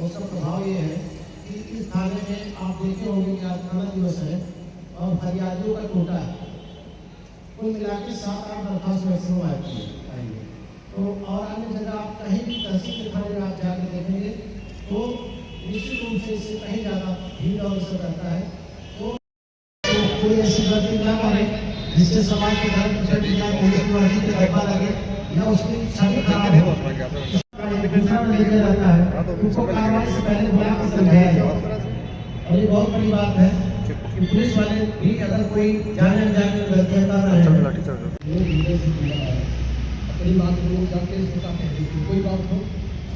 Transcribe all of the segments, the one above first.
उसका प्रभाव ये है कि इस थाने में आप देखे होंगे कि आज थाना दिवस है और फरियादियों का कोटा है। कुल मिला के 7-8 दरखास्त मैक्सिमम आती है। तो और अन्य जगह आप कहीं भी तहसील के थाने में आप जाकर देखेंगे तो निश्चित रूप से इससे कहीं ज़्यादा भीड़ और असर रहता है। तो कोई ऐसी गलती ना करे जिससे समाज के धर्म प्रति या पुलिस की वर्दी पे धब्बा लगे या उसकी छवि खराब हो। लेके जाता है उसको कार्रवाई से पहले बुला कर समझाया जाए। और ये बहुत बड़ी बात है कि पुलिस वाले भी अगर कोई जाने अनजाने में गलतियां कर रहे हैं अपनी बात को लोग जाके बता कहते थे, कोई बात हो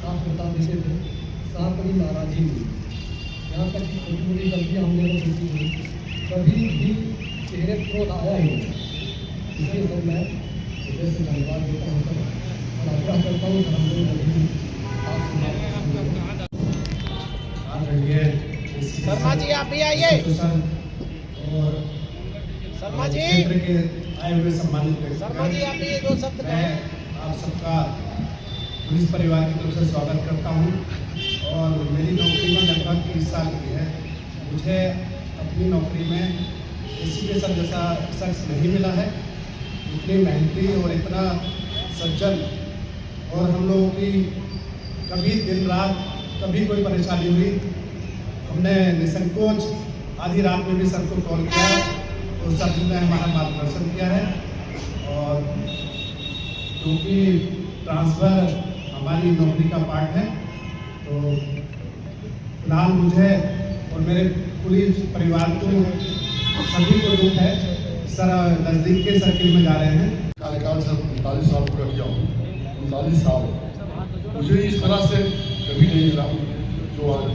साफ बता देते थे, साफ बड़ी नाराजगी हुई। यहाँ तक कि छोटी मोटी गलतियाँ हम लोगों से हुई, कभी भी चेहरे क्रोध आया ही नहीं। इसलिए सब मैं हृदय से धन्यवाद देता हूँ सर और आग्रह करता हूँ हम लोग शर्मा जी आप भी आइए। और शर्मा जी क्षेत्र के आए हुए सम्मानित शर्मा जी आप भी 2 शब्द मैं आप सबका पुलिस परिवार की तरफ से स्वागत करता हूं। और मेरी नौकरी में लगभग 30 साल की है। मुझे अपनी नौकरी में एसीपी के सर जैसा शख्स नहीं मिला है। इतनी मेहनती और इतना सज्जन, और हम लोगों की कभी दिन रात कभी कोई परेशानी हुई हमने निसंकोच आधी रात में भी सर को कॉल किया तो सर ने हमारा मार्गदर्शन किया है। और क्योंकि ट्रांसफ़र हमारी नौकरी का पार्ट है तो फिलहाल मुझे और मेरे पुलिस परिवार को सभी को दुख है। सर नज़दीक के सर्किल में जा रहे हैं। कार्यकाल सर 39 साल पूरा किया हूँ। 39 साल मुझे इस तरह से कभी नहीं मिला जो आज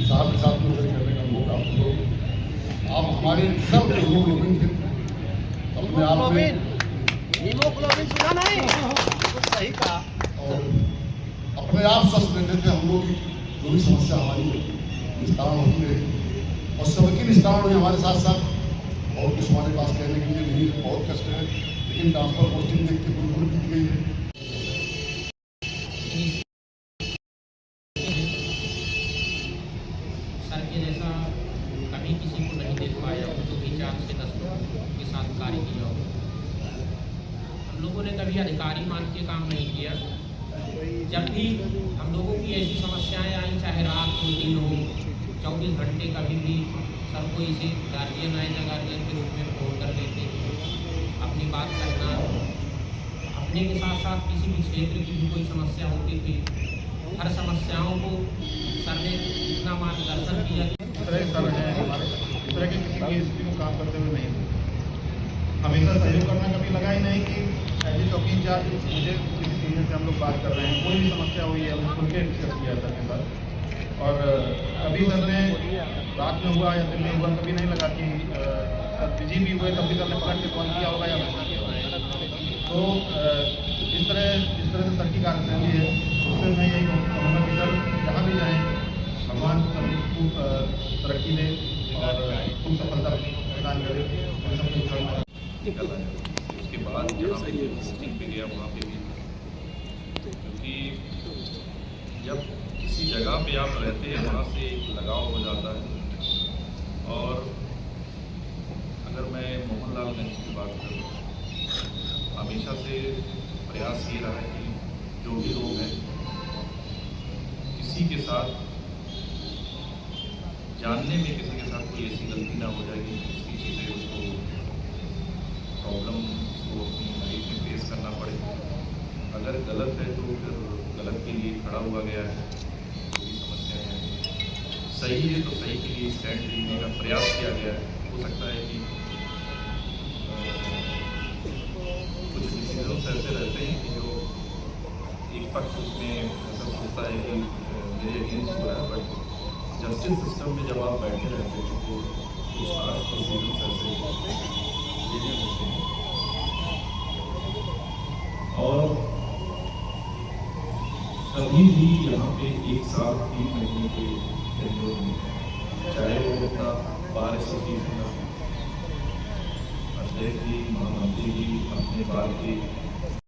साहब के साथ नौकरी करने का मौका आपको। आप हमारे सब हीमोग्लोबिन थे अपने आप में, हीमोग्लोबिन सुना नहीं सही कहा, और अपने आप स्वस्थ रहते थे। हम लोग की जो भी समस्या हमारी निस्तारण होती रही और सबकी निस्तारण हुई हमारे साथ साथ। और कुछ हमारे पास कहने के लिए नहीं, बहुत कष्ट है, लेकिन ट्रांसफर पोस्टिंग देख के बिल्कुल बीत गई है। सर के जैसा कभी किसी को नहीं देख पाया हो जो भी 4 से 10 लोगों के साथ कार्य किया हो। हम लोगों ने कभी अधिकारी मान के काम नहीं किया। जब भी हम लोगों की ऐसी समस्याएं आई, चाहे रात हो दिन हो, 24 घंटे कभी भी सर को इसे गार्जियन आए या गार्जियन के रूप में फोन कर लेते अपनी बात करना। अपने के साथ साथ किसी भी क्षेत्र की भी कोई समस्या होती थी, हर समस्याओं को सर ने इतना मार्गदर्शन किया। इस तरह सर हैं हमारे, इस तरह के किसी भी स्थिति को काम करते हुए नहीं हमेशा सहयोग करना कभी लगा ही नहीं कि ऐसे चौकी इंचार्ज मुझे किसी सीनियर से हम लोग बात कर रहे हैं, कोई भी समस्या हुई है खुल के डिस्कस किया सर के साथ। और कभी सर ने रात में हुआ या दिन में हुआ कभी नहीं लगा कि सर बिजी भी हुए, तब भी सर ने पकड़ के कॉल किया होगा या मैसेज किया होगा। तो जिस तरह से सर की कार्यशैली है उससे मैं यही कहूँगा कि सर जहाँ भी जाएँ भगवान सभी को तरक्की दे और खूब सफलता प्रदान करे। उसके बाद जहाँ पे पोस्टिंग पे गया वहाँ पे भी, क्योंकि जब किसी जगह पे आप रहते हैं वहाँ से एक लगाव हो जाता है। और अगर मैं मोहनलालगंज की बात करूँ, हमेशा से प्रयास ये रहा है कि जो भी लोग हैं किसी के साथ जानने में किसी के साथ कोई ऐसी गलती ना हो जाए कि उसकी चीज़ें उसको प्रॉब्लम उसको अपनी लाइफ में फेस करना पड़े। अगर गलत है तो फिर गलत के लिए खड़ा हुआ गया है, जो भी समस्याएं हैं। सही है तो सही के लिए स्टैंड लेने का प्रयास किया गया है। हो सकता है कि कुछ डिसीजन्स ऐसे रहते हैं कि जो एक पक्ष उसमें ऐसा सोचता है कि मेरे अगेंस्ट हुआ है, बट जस्टिस सिस्टम में जब आप बैठे रहते हैं तो कुछ खास डिसीजन्स ऐसे लेने होते हैं। और कभी भी यहाँ पे 1 साल 3 महीने के टेंडर में, चाहे वो अपना बार एसोसिएशन अध्यक्ष जी, महामंत्री जी, अपने बार के